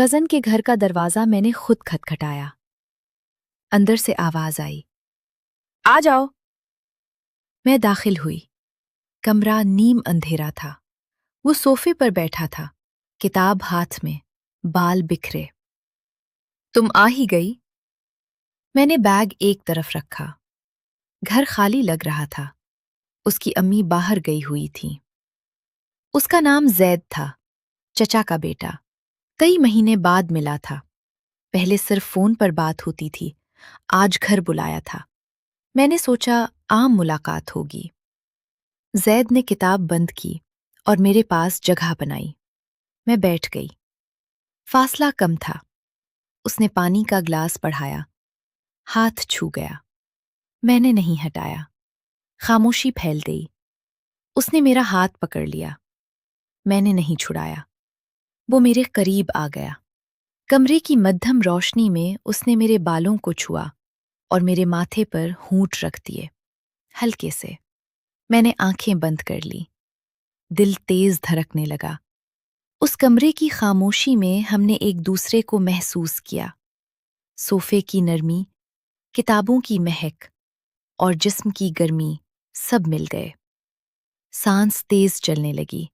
Cousin کے گھر کا دروازہ میں نے خود کھٹکھٹایا۔ اندر سے آواز آئی، آ جاؤ۔ میں داخل ہوئی۔ کمرہ نیم اندھیرا تھا۔ وہ صوفے پر بیٹھا تھا، کتاب ہاتھ میں، بال بکھرے۔ تم آ ہی گئی؟ میں نے بیگ ایک طرف رکھا۔ گھر خالی لگ رہا تھا۔ اس کی امی باہر گئی ہوئی تھیں۔ اس کا نام زید تھا، چچا کا بیٹا۔ کئی مہینے بعد ملا تھا۔ پہلے صرف فون پر بات ہوتی تھی، آج گھر بلایا تھا۔ میں نے سوچا عام ملاقات ہوگی۔ زید نے کتاب بند کی اور میرے پاس جگہ بنائی۔ میں بیٹھ گئی۔ فاصلہ کم تھا۔ اس نے پانی کا گلاس بڑھایا، ہاتھ چھو گیا۔ میں نے نہیں ہٹایا۔ خاموشی پھیل گئی۔ اس نے میرا ہاتھ پکڑ لیا۔ میں نے نہیں چھڑایا۔ وہ میرے قریب آ گیا۔ کمرے کی مدھم روشنی میں اس نے میرے بالوں کو چھوا اور میرے ماتھے پر ہونٹ رکھ دیے، ہلکے سے۔ میں نے آنکھیں بند کر لی۔ دل تیز دھڑکنے لگا۔ اس کمرے کی خاموشی میں ہم نے ایک دوسرے کو محسوس کیا۔ صوفے کی نرمی، کتابوں کی مہک اور جسم کی گرمی سب مل گئے۔ سانس تیز چلنے لگی۔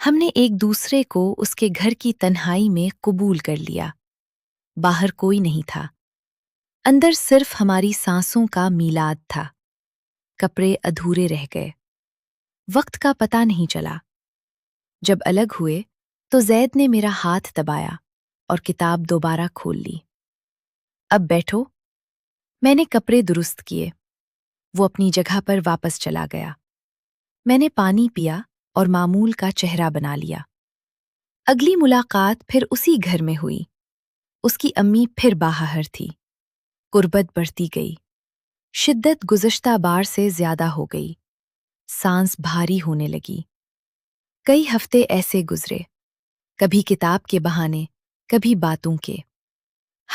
ہم نے ایک دوسرے کو اس کے گھر کی تنہائی میں قبول کر لیا۔ باہر کوئی نہیں تھا۔ اندر صرف ہماری سانسوں کا میلاد تھا۔ کپڑے ادھورے رہ گئے۔ وقت کا پتہ نہیں چلا۔ جب الگ ہوئے تو زید نے میرا ہاتھ دبایا اور کتاب دوبارہ کھول لی۔ اب بیٹھو۔ میں نے کپڑے درست کیے۔ وہ اپنی جگہ پر واپس چلا گیا۔ میں نے پانی پیا اور معمول کا چہرہ بنا لیا۔ اگلی ملاقات پھر اسی گھر میں ہوئی۔ اس کی امی پھر باہر تھی۔ غربت بڑھتی گئی۔ شدت گزشتہ بار سے زیادہ ہو گئی۔ سانس بھاری ہونے لگی۔ کئی ہفتے ایسے گزرے، کبھی کتاب کے بہانے، کبھی باتوں کے۔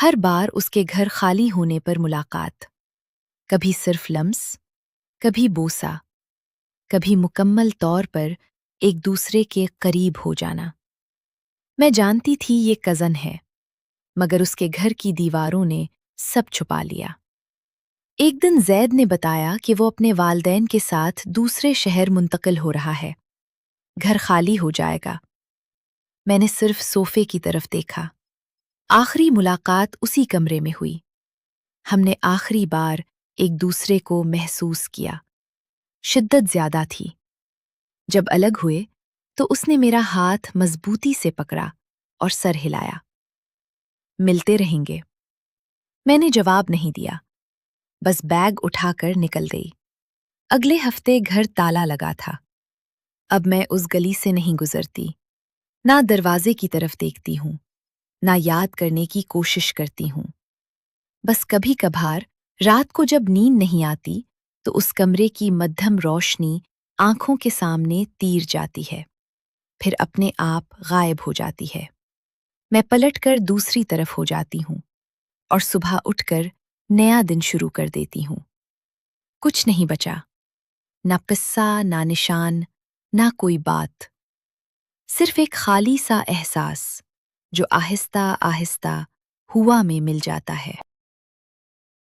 ہر بار اس کے گھر خالی ہونے پر ملاقات، کبھی صرف لمس، کبھی بوسہ، کبھی مکمل طور پر ایک دوسرے کے قریب ہو جانا۔ میں جانتی تھی یہ کزن ہے، مگر اس کے گھر کی دیواروں نے سب چھپا لیا۔ ایک دن زید نے بتایا کہ وہ اپنے والدین کے ساتھ دوسرے شہر منتقل ہو رہا ہے۔ گھر خالی ہو جائے گا۔ میں نے صرف صوفے کی طرف دیکھا۔ آخری ملاقات اسی کمرے میں ہوئی۔ ہم نے آخری بار ایک دوسرے کو محسوس کیا۔ شدت زیادہ تھی۔ جب الگ ہوئے تو اس نے میرا ہاتھ مضبوطی سے پکڑا اور سر ہلایا۔ ملتے رہیں گے۔ میں نے جواب نہیں دیا، بس بیگ اٹھا کر نکل گئی۔ اگلے ہفتے گھر تالا لگا تھا۔ اب میں اس گلی سے نہیں گزرتی، نہ دروازے کی طرف دیکھتی ہوں، نہ یاد کرنے کی کوشش کرتی ہوں۔ بس کبھی کبھار رات کو جب نیند نہیں آتی تو اس کمرے کی مدھم روشنی آنکھوں کے سامنے تیر جاتی ہے، پھر اپنے آپ غائب ہو جاتی ہے۔ میں پلٹ کر دوسری طرف ہو جاتی ہوں اور صبح اٹھ کر نیا دن شروع کر دیتی ہوں۔ کچھ نہیں بچا، نہ قصہ، نہ نشان، نہ کوئی بات، صرف ایک خالی سا احساس جو آہستہ آہستہ ہوا میں مل جاتا ہے۔